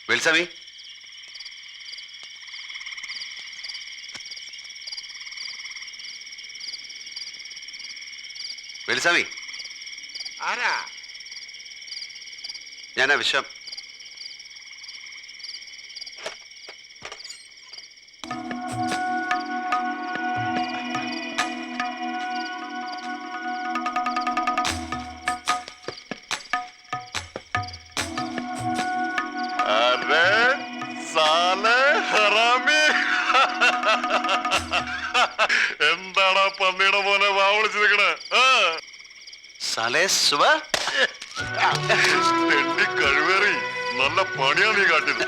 വേൽസ്വാമി, വേൽസ്വാമി, ആരാ? ഞാനാ വിശ്വം. എന്താടാ പന്നിയുടെ പോലെ വാവിളിച്ചു നിൽക്കണേ? കഴിവേറി നല്ല പണിയാ നീ കാട്ടിയത്.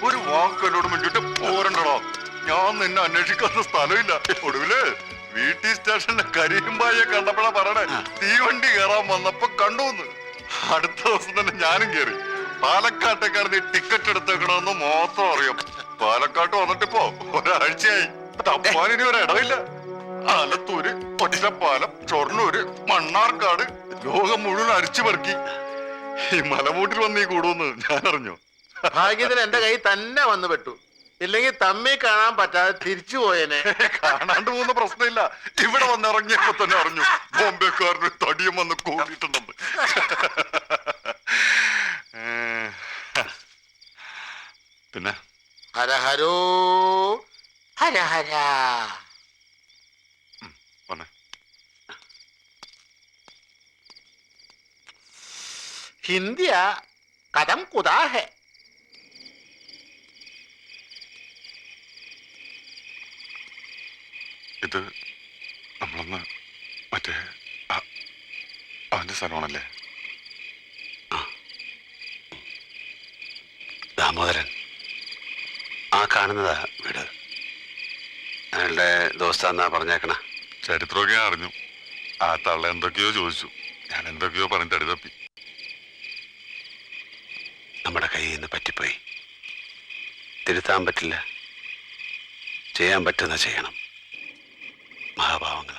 ഒരു വാക്ക് എന്നോട് വേണ്ടിട്ട് പോരണ്ടടോ. ഞാൻ നിന്നെ അന്വേഷിക്കാത്ത സ്ഥലമില്ല. ഒടുവില് വീട്ടി സ്റ്റേഷനിലെ കരിയുമ്പായെ കണ്ടപ്പോഴാ പറയണേ തീവണ്ടി കയറാൻ വന്നപ്പോ കണ്ടുവന്ന്. അടുത്ത ദിവസം തന്നെ ഞാനും കയറി. പാലക്കാട്ടേക്കാണ് നീ ടിക്കറ്റ് എടുത്തേക്കണമെന്ന് മാത്രം അറിയാം. പാലക്കാട്ട് വന്നിട്ടിപ്പോ ഒരാഴ്ചയായി. തപ്പാനിനി ഒരിടവില്ല. ആലത്തൂര്, ഒറ്റപ്പാലം, ഷൊർണൂര്, മണ്ണാർക്കാട്, ലോകം മുഴുവൻ അരിച്ചു പെറുക്കി. ഈ മലമൂട്ടിൽ വന്ന് ഈ കൂടുമെന്ന് ഞാൻ അറിഞ്ഞു. ഭാഗ്യത്തിന് എന്റെ കൈ തന്നെ വന്നു പെട്ടു. ഇല്ലെങ്കിൽ തമ്മി കാണാൻ പറ്റാതെ തിരിച്ചു പോയേനെ. കാണാണ്ട് പോകുന്ന പ്രശ്നമില്ല. ഇവിടെ വന്നിറങ്ങിയപ്പോ തന്നെ അറിഞ്ഞു ബോംബെക്കാരന് തടിയും വന്ന് കൂടിയിട്ടുണ്ടെന്ന്. പിന്നെ ഹരഹരോ ഹരഹര. ഹിന്ദിയ കഥം കുതാ ഹെ. ഇത് നമ്മളൊന്ന് മറ്റേ അവന്റെ സ്ഥലമാണല്ലേ? ദാമോദരൻ, ആ കാണുന്നതാ വീട്. അയാളുടെ ദോസ്താന്നാ പറഞ്ഞേക്കണ. ചരിത്രമൊക്കെ ഞാൻ അറിഞ്ഞു. ആ തള്ള എന്തൊക്കെയോ ചോദിച്ചു. ഞാൻ എന്തൊക്കെയോ പറഞ്ഞ് തടി തപ്പി. നമ്മുടെ കയ്യിൽ നിന്ന് പറ്റിപ്പോയി. തിരുത്താൻ പറ്റില്ല. ചെയ്യാൻ പറ്റുന്ന ചെയ്യണം. മഹാഭാവങ്ങൾ.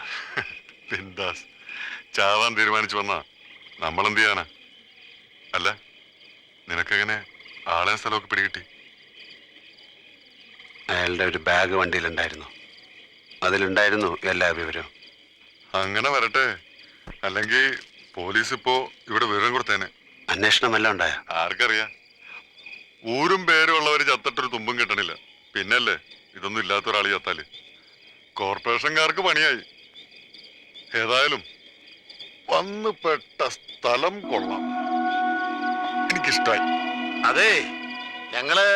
ബിന്ദാസ്. ചാവാൻ തീരുമാനിച്ചു വന്നാ നമ്മളെന്ത് ചെയ്യാനാ? അല്ല, നിനക്കെങ്ങനെ ആളെ സ്ഥലമൊക്കെ പിടികിട്ടി? അയാളുടെ ഒരു ബാഗ് വണ്ടിയിലുണ്ടായിരുന്നു. അതിലുണ്ടായിരുന്നു എല്ലാ വിവരവും. അങ്ങനെ വരട്ടെ. അല്ലെങ്കിൽ പോലീസ് ഇപ്പോ ഇവിടെ വിവരം കൊടുത്തേനെ. അന്വേഷണം എല്ലാം ഉണ്ടായ ആർക്കറിയാം? ഊരും പേരും ഉള്ളവര് ചത്തിട്ടൊരു തുമ്പും കിട്ടണില്ല. പിന്നല്ലേ ഇതൊന്നും ഇല്ലാത്ത ഒരാൾ ചത്താല്. കോർപ്പറേഷൻകാർക്ക് പണിയായി. ഏതായാലും വന്നു പെട്ട സ്ഥലം കൊള്ളാം. എനിക്കിഷ്ടായി. അതെ, ഞങ്ങള്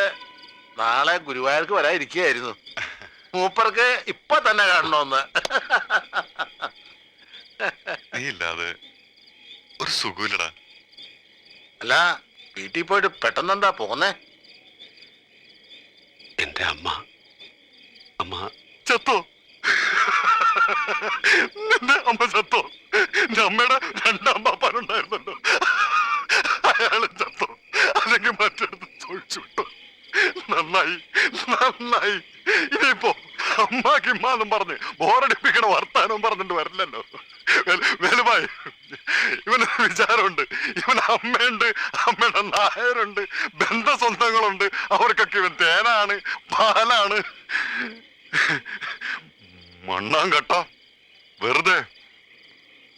നാളെ ഗുരുവായൂർക്ക് വരാതിരിക്കുകയായിരുന്നു. മൂപ്പർക്ക് ഇപ്പൊ തന്നെ കാണണമെന്ന്. നീ ഇല്ലാതെ ഒരു സുഖമില്ലടാ. അല്ല, വീട്ടിൽ പോയിട്ട് പെട്ടെന്നെന്താ പോന്നേ? എന്റെ അമ്മ ചത്തോ? നിന്റെ അമ്മ ചത്തോ? എന്റെ അമ്മയുടെ രണ്ടാമ്പാപ്പാനുണ്ടായിരുന്നല്ലോ, അയാളും ചത്തോ? അല്ലെങ്കിൽ മറ്റെടുത്ത് തൊഴിച്ചു വിട്ടോ? നന്നായി നന്നായി. ഇനിയിപ്പോ അമ്മാക്കിമ്മാന്നും പറഞ്ഞ് ബോറടിപ്പിക്കണ വർത്താനവും പറഞ്ഞിട്ട് വരില്ലല്ലോ. വലുതായി ഇവന് വിചാരമുണ്ട്. ഇവന് അമ്മയുണ്ട്, അമ്മയുടെ നായരുണ്ട്, ബന്ധസ്വന്തങ്ങളുണ്ട്. അവർക്കൊക്കെ ഇവൻ തേനാണ്, പാലാണ്. മണ്ണാങ്കട്ട വെറുതെ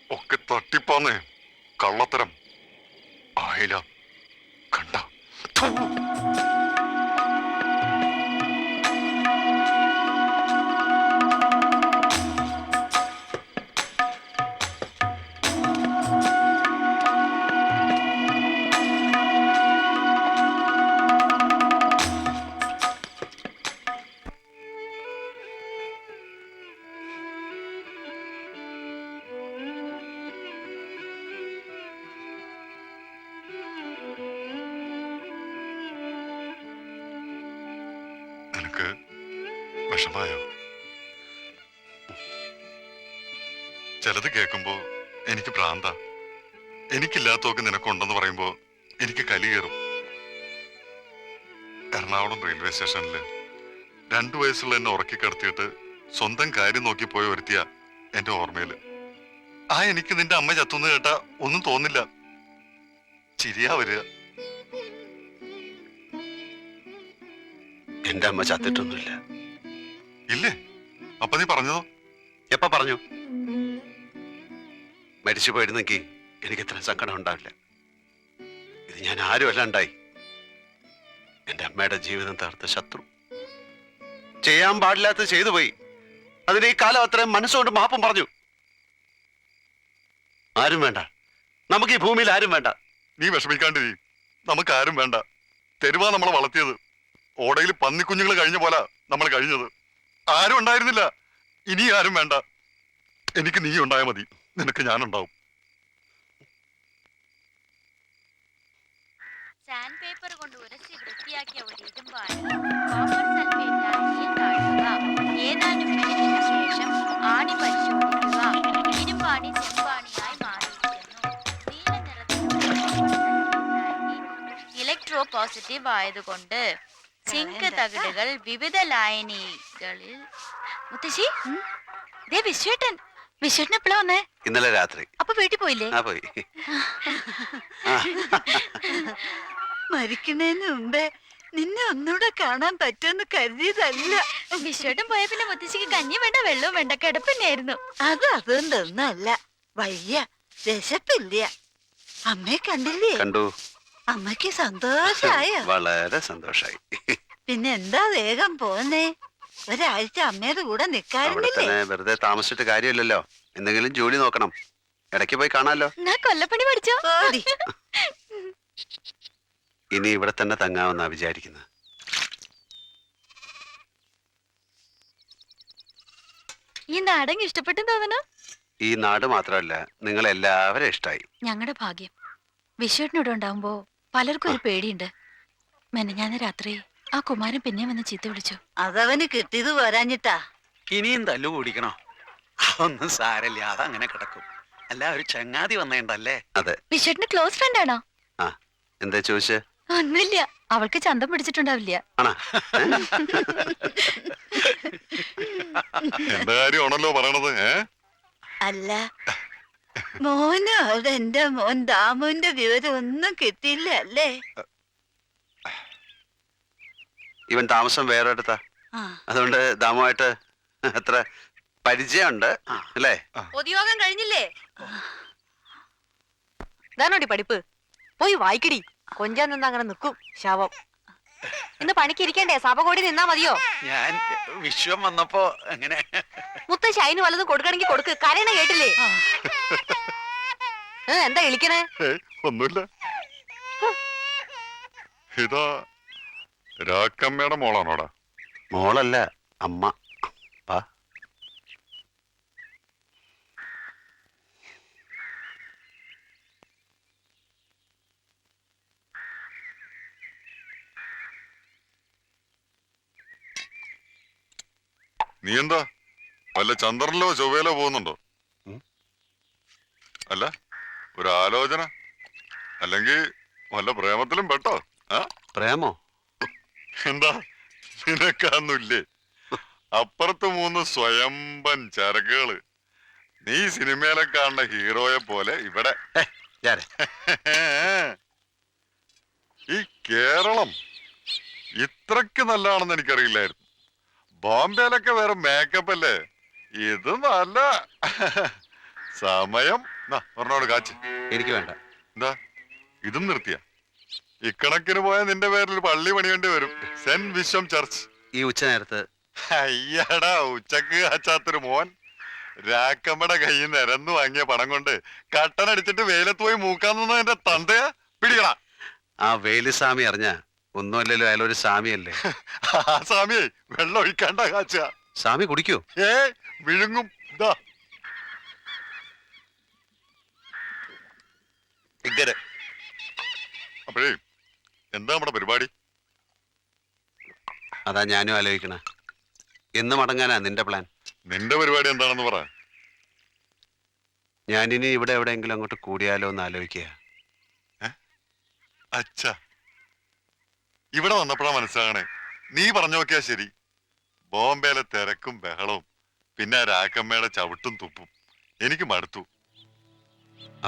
ഒക്കെ തട്ടിപ്പാന്നേ. കള്ളത്തരം ആയില്ല കണ്ട. നിനക്ക് വിഷമായോ? ചിലത് കേൾക്കുമ്പോ എനിക്ക് ഭ്രാന്ത. എനിക്കില്ലാത്തൊക്കെ നിനക്കുണ്ടെന്ന് പറയുമ്പോ എനിക്ക് കലി കയറും. എറണാകുളം റെയിൽവേ സ്റ്റേഷനില് 2 വയസ്സുള്ള എന്നെ ഉറക്കി കിടത്തിയിട്ട് സ്വന്തം കാര്യം നോക്കി പോയി ഒരുത്തിയ എന്റെ ഓർമ്മയില്. ആ എനിക്ക് നിന്റെ അമ്മ ചത്തുന്ന് കേട്ടാ ഒന്നും തോന്നില്ല. ചിരിയാ വരിക. എന്റെ അമ്മ ചത്തിട്ടൊന്നുമില്ല. ഇല്ലേ? അപ്പൊ നീ പറഞ്ഞതോ? എപ്പ പറഞ്ഞു? മരിച്ചു പോയിരുന്നെങ്കിൽ എനിക്ക് ഇത്ര സങ്കടം ഉണ്ടാവില്ല. ഇത് ഞാൻ ആരുമല്ല ഉണ്ടായി. എന്റെ അമ്മയുടെ ജീവിതം തകർത്ത ശത്രു. ചെയ്യാൻ പാടില്ലാത്ത ചെയ്തു പോയി. അതിന് ഈ കാലം അത്രയും മനസ്സുകൊണ്ട് മാപ്പും പറഞ്ഞു. ആരും വേണ്ട, നമുക്ക് ഈ ഭൂമിയിൽ ആരും വേണ്ട. നീ വിഷമിക്കാണ്ടിരി. നമുക്ക് ആരും വേണ്ട. തെരുവാ നമ്മളെ വളർത്തിയത്. ഓടയിൽ പന്നിക്കുഞ്ഞുങ്ങൾ കഴിഞ്ഞ പോലെ നമ്മൾ കഴിഞ്ഞത്. ആരും ഉണ്ടായിരുന്നില്ല. ഇനി ആരും വേണ്ട. എനിക്ക് നീ ഉണ്ടായാൽ മതി. നിനക്ക് ഞാനുണ്ടാവും. സാൻഡ് പേപ്പർ കൊണ്ട് ഉരച്ച് വൃത്തിയാക്കിയ ഒരു ഇരുമ്പാണ് കോപ്പർ സൾഫേറ്റ് ആണിയിൽ താഴുക. ഏതാനും മിനിറ്റിന് ശേഷം ആണി പരിശോധിക്കുക. ഇരുമ്പാണി ചെമ്പാണിയായി മാറിയിരിക്കുന്നു. നീല നിറത്തിലുള്ള ഇലക്ട്രോ പോസിറ്റീവ് ആയതുകൊണ്ട് സിങ്ക് തകിടുകൾ വിവിധ ലായനികളിൽ. മുത്തശ്ശി, ദേ വിശ്വേട്ടൻ. വിശ്വേട്ടൻ എപ്പോഴാ വന്നേ? ഇന്നലെ രാത്രി. അപ്പൊ വീട്ടിൽ പോയില്ലേ? ആ പോയി. മരിക്കുന്നതിന് മുമ്പേ നിന്നെ ഒന്നുകൂടെ കാണാൻ പറ്റുമെന്ന് കരുതിയതല്ല. വിശ്വേട്ടൻ പോയ പിന്നെ മുത്തശ്ശിക്ക് കഞ്ഞി വേണ്ട, വെള്ളവും വേണ്ട, കിടപ്പന്നെയായിരുന്നു. അതുകൊണ്ടൊന്നുമല്ല. വയ്യ, വിശപ്പില്ല. അമ്മയെ കണ്ടില്ലേ? കണ്ടു. അമ്മയ്ക്ക് സന്തോഷായോ? വളരെ സന്തോഷായി. പിന്നെ എന്താ വേഗം പോന്നേ? ഒരാഴ്ച അമ്മയുടെ കൂടെ അവിടെ നിക്കാറുന്നില്ലേ? തന്നെ വെറുതെ താമസിച്ചിട്ട് കാര്യമില്ലല്ലോ. എന്തെങ്കിലും ജോലി നോക്കണം. ഇടയ്ക്ക് പോയി കാണാലോ. ഞാൻ കൊല്ലപ്പണി പഠിച്ചോ? ഓടി. ഇനി ഇവിടെ തന്നെ തങ്ങാമെന്നാ വിചാരിക്കുന്നത്. ഈ നാടൻ ഇഷ്ടപ്പെട്ടു തോന്നണോ? ഈ നാട് മാത്രമല്ല, നിങ്ങളെല്ലാവരും ഇഷ്ടായി. ഞങ്ങളുടെ ഭാഗ്യം. വിശ്വേട്ടനോട് ഉണ്ടാവുമ്പോ പലർക്കും ഒരു പേടിയുണ്ട്. മെനഞ്ഞാന്ന് രാത്രി ആ കുമാരൻ പിന്നെ വന്ന് ചീത്ത വിളിച്ചു. അതവന് കിട്ടിയത് പോരാഞ്ഞിട്ടാ. ഇനിയും തല്ലു കൂടിക്കണോ? അതൊന്നും സാരല്ല, അതങ്ങനെ കിടക്കും. അല്ല, ഒരു ചങ്ങാതി വന്നേണ്ടല്ലേ? അതെ. വിശ്വേട്ടന് ക്ലോസ് ഫ്രണ്ട് ആണോ? ആ, എന്താ ചോദിച്ചേ? ഒന്നുമില്ല, അവൾക്ക് ചന്തം പിടിച്ചിട്ടുണ്ടാവില്ല. ആണോ? എന്റെ കാര്യമാണല്ലോ പറയണത്. അല്ല, മോനും അവിടെ എന്റെ മോൻ ദാമുവിന്റെ വിവരം ഒന്നും കിട്ടിയില്ല അല്ലേ? ഇവൻ താമസം വേറെ അടുത്താ. അതുകൊണ്ട് ദാമുമായിട്ട് അത്ര പരിചയമുണ്ട് അല്ലേ? പൊതുയോഗം കഴിഞ്ഞില്ലേ? ഇതാണോടി പഠിപ്പ്? പോയി വായിക്കടി. കൊഞ്ചാൻ നിന്ന് അങ്ങനെ നിക്കും ശവം. ഇന്ന് പണിക്ക് ഇരിക്കണ്ടേ? സഭ കൂടി നിന്നാ മതിയോ? ഞാൻ വിശ്വം വന്നപ്പോ അങ്ങനെ മുത്തശ്ശി അതിന് വല്ലതും കൊടുക്കണമെങ്കിൽ കൊടുക്ക്. കരയണ കേട്ടില്ലേ? എന്താ ഇളിക്കണേ? ഒന്നുമില്ല. ഇതാ രാക്കമ്മയുടെ മോളാണോടാ? മോളല്ല, അമ്മ. ആ, നീ എന്താ വല്ല ചന്ദ്രനിലോ ചൊവ്വയിലോ പോകുന്നുണ്ടോ? അല്ല, ഒരു ആലോചന അല്ലെങ്കിൽ വല്ല പ്രേമത്തിലും പെട്ടോ? പ്രേമോ? എന്താ നിനക്കൊന്നുമില്ലേ? അപ്പുറത്ത് 3 സ്വയംബൻ ചരക്കുകള്. നീ സിനിമയിലെ കാണുന്ന ഹീറോയെ പോലെ ഇവിടെ. ഈ കേരളം ഇത്രക്ക് നല്ലതാണെന്ന് എനിക്കറിയില്ലായിരുന്നു. ബോംബെയിലൊക്കെ വേറെ മേക്കപ്പ് അല്ലേ? ഇത് നല്ല സമയം. ഒരെണ്ണോട് കാച്ച്. എനിക്ക് വേണ്ട. എന്താ ഇതും നിർത്തിയ? ഇക്കണക്കിന് പോയാൽ നിന്റെ പേരിൽ പള്ളി പണിയേണ്ടി വരും. സെന്റ് വിശ്വം ചർച്ച്. ഈ ഉച്ച നേരത്ത്? അയ്യടാ, ഉച്ചക്ക് കാച്ചാത്തൊരു മോൻ രാക്കമ്മയുടെ കയ്യിൽ നിന്ന് നിരന്നു വാങ്ങിയ പണം കൊണ്ട് കട്ടനടിച്ചിട്ട് വെയിലത്ത് പോയി മൂക്കാന്ന് എന്റെ തന്തയാ. പിടിക്കടാ. ആ വേലുസ്വാമി അറിഞ്ഞ ഒന്നുമല്ലല്ലോ, അയാളൊരു സ്വാമിയല്ലേ? ആ സ്വാമിയെ വെള്ളം ഒഴിക്കാണ്ട കാച്ച. സ്വാമി കുടിക്കൂ? വിഴുങ്ങും. ഇതാ ഇങ്ങനെ. അപ്പോഴേ എന്താ നമ്മുടെ പരിപാടി? അതാ ഞാനും ആലോചിക്കണ. എന്ന് മടങ്ങാനാ നിന്റെ പ്ലാൻ? നിന്റെ പരിപാടി എന്താണെന്ന് പറ. ഞാനിനി ഇവിടെ എവിടെയെങ്കിലും അങ്ങോട്ട് കൂടിയാലോ എന്ന് ആലോചിക്കുക. അച്ഛാ, ഇവിടെ വന്നപ്പോഴാ മനസ്സിലാകണേ നീ പറഞ്ഞു നോക്കിയാ ശരി. ബോംബെയിലെ തിരക്കും ബഹളവും പിന്നെ രാക്കമ്മയുടെ ചവിട്ടും തുപ്പും എനിക്ക് മടുത്തു.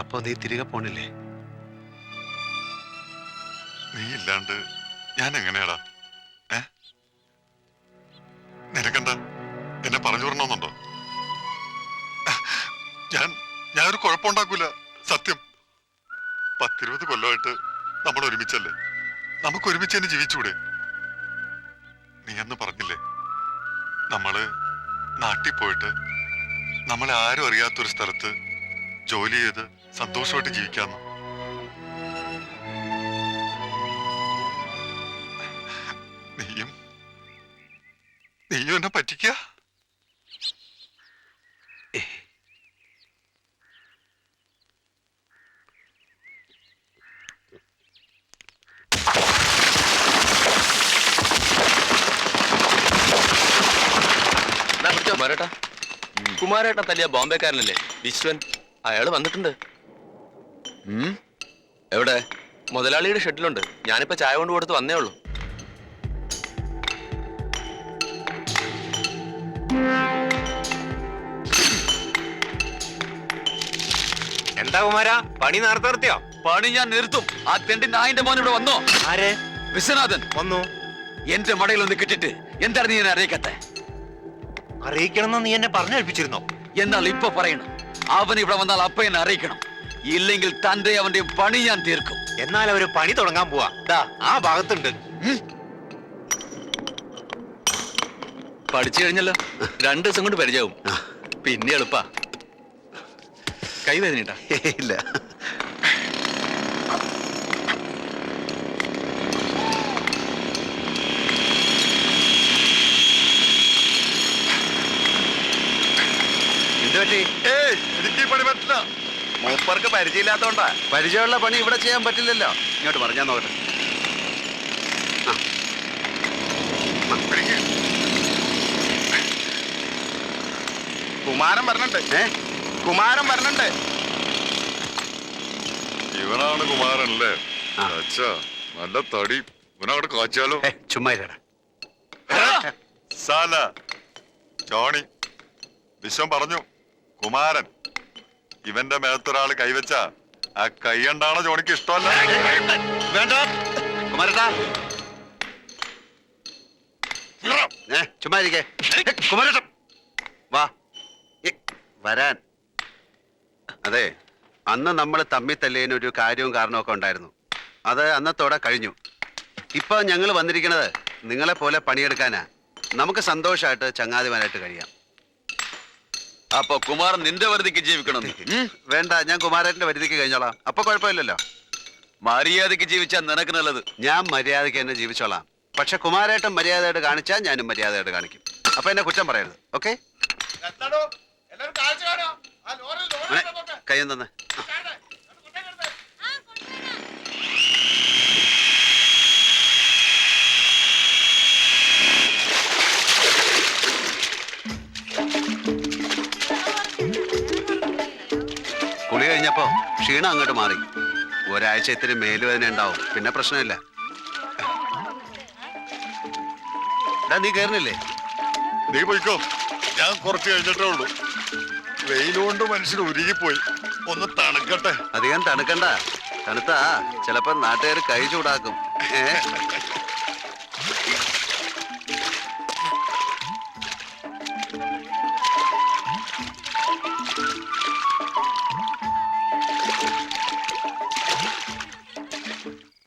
അപ്പൊ നീ തിരികെ പോണില്ലേ? നീ ഇല്ലാണ്ട് ഞാൻ എങ്ങനെയാടാ? നിനക്കെന്താ എന്നെ പറഞ്ഞു വിടണമെന്നുണ്ടോ? ഞാനൊരു കുഴപ്പമുണ്ടാക്കൂല, സത്യം. 10-20 കൊല്ലമായിട്ട് നമ്മൾ ഒരുമിച്ചല്ലേ, നമുക്ക് ഒരുമിച്ച് തന്നെ ജീവിച്ചൂടെ? നീ അന്ന് പറഞ്ഞില്ലേ നമ്മള് നാട്ടിൽ പോയിട്ട് നമ്മളെ ആരും അറിയാത്തൊരു സ്ഥലത്ത് ജോലി ചെയ്ത് സന്തോഷമായിട്ട് ജീവിക്കാന്ന്. നീയും എന്നെ പറ്റിക്ക. കുമാരേട്ട തല്ലിയ ബോംബെക്കാരനല്ലേ വിശ്വൻ? അയാള് വന്നിട്ടുണ്ട്. എവിടെ? മുതലാളിയുടെ ഷെഡിലുണ്ട്. ഞാനിപ്പോ ചായ കൊണ്ട് കൊടുത്ത് വന്നേ ഉള്ളൂ. എന്താ കുമാര, പണി നേരത്തെ നിർത്തിയോ? പണി ഞാൻ നിർത്തും. ആ തെണ്ടി നായിന്റെ മോൻ ഇവിടെ വന്നോ? ആരെ? വിശ്വനാഥൻ വന്നു. എന്റെ മടയിൽ ഒന്ന് കിട്ടിട്ട് എന്താണ് നീ എന്നെ അറിയിക്കത്തെ? അറിയിക്കണം നീ എന്നെ പറഞ്ഞേൽപ്പിച്ചിരുന്നോ? എന്നാൽ ഇപ്പൊ പറയണം, അവൻ ഇവിടെ വന്നാൽ അപ്പ എന്നെ അറിയിക്കണം. ഇല്ലെങ്കിൽ തന്റെ അവന്റെയും പണി ഞാൻ തീർക്കും. എന്നാൽ അവര് പണി തുടങ്ങാൻ പോവാ. ദാ ആ ഭാഗത്തുണ്ട്. പഠിച്ചു കഴിഞ്ഞല്ലോ, 2 ദിവസം കൊണ്ട് പരിചയവും. പിന്നെ എളുപ്പാ. കൈവേദനട്ടാ? ഇല്ല. എനിക്ക് ഈ പണി പറ്റില്ല. മൂപ്പർക്ക് പരിചയമില്ലാത്തോണ്ടാ. പരിചയമുള്ള പണി ഇവിടെ ചെയ്യാൻ പറ്റില്ലല്ലോ. ഇങ്ങോട്ട് പറഞ്ഞാൽ നോക്കട്ടെ. കുമാരൻ പറഞ്ഞിട്ടുണ്ട്. കുമാരൻ പറഞ്ഞിട്ടുണ്ട്. ഇവനാണ് കുമാരനല്ലേ? ആ. അച്ഛാ, നല്ല തടി. ഇവനവിടെ കാച്ചാലോ? ചുമ്മാ ഇരടാ. സാല ജോണി വിശ്വം പറഞ്ഞു, കുമാരൻ ഇവന്റെ മേത്തൊരാള് കൈവച്ച ആ കൈയണ്ടാണ് ജോണിക്ക് ഇഷ്ടമല്ല. വേണ്ട കുമാരട്ടാ, ചുമ്മാ ഇരിക്കേ. കുമാരട്ട വാ വരാൻ. അതെ, അന്ന് നമ്മൾ തമ്മിൽ തല്ലിയതിന് ഒരു കാര്യവും കാരണമൊക്കെ ഉണ്ടായിരുന്നു. അത് അന്നത്തോടെ കഴിഞ്ഞു. ഇപ്പൊ ഞങ്ങൾ വന്നിരിക്കുന്നത് നിങ്ങളെ പോലെ പണിയെടുക്കാനാ. നമുക്ക് സന്തോഷമായിട്ട് ചങ്ങാതിമാരായിട്ട് കഴിയാം. അപ്പൊ കുമാരൻ നിന്റെ വരുതിക്ക് ജീവിക്കണം. വേണ്ട, ഞാൻ കുമാരന്റെ വരുതിക്ക് കഴിഞ്ഞോളാം. അപ്പൊ കുഴപ്പമില്ലല്ലോ. മര്യാദക്ക് ജീവിച്ചാൽ നിനക്ക് നല്ലത്. ഞാൻ മര്യാദയ്ക്ക് തന്നെ ജീവിച്ചോളാം. പക്ഷെ കുമാരേട്ടൻ മര്യാദയായിട്ട് കാണിച്ചാൽ ഞാനും മര്യാദയായിട്ട് കാണിക്കും. അപ്പൊ എന്നെ കുറ്റം പറയരുത്. ഓക്കെ? കയ്യും തന്നെ. കുളി കഴിഞ്ഞപ്പോ ക്ഷീണം അങ്ങോട്ട് മാറി. ഒരാഴ്ച ഇത്തിരി മേലുവേദന ഉണ്ടാവും. പിന്നെ പ്രശ്നമില്ല. നീ കേറുന്നില്ലേ? നീ പോയിക്കോ, ഞാൻ കുറച്ച് കഴിഞ്ഞിട്ടേ ഉള്ളൂ. വെയിലുകൊണ്ട് മനുഷ്യൻ ഉരുകിപ്പോയി. ഒന്ന് തണുക്കട്ടെ. അധികം തണുക്കണ്ട. തണുത്താ ചിലപ്പോ നാട്ടുകാർ കൈ ചൂടാക്കും.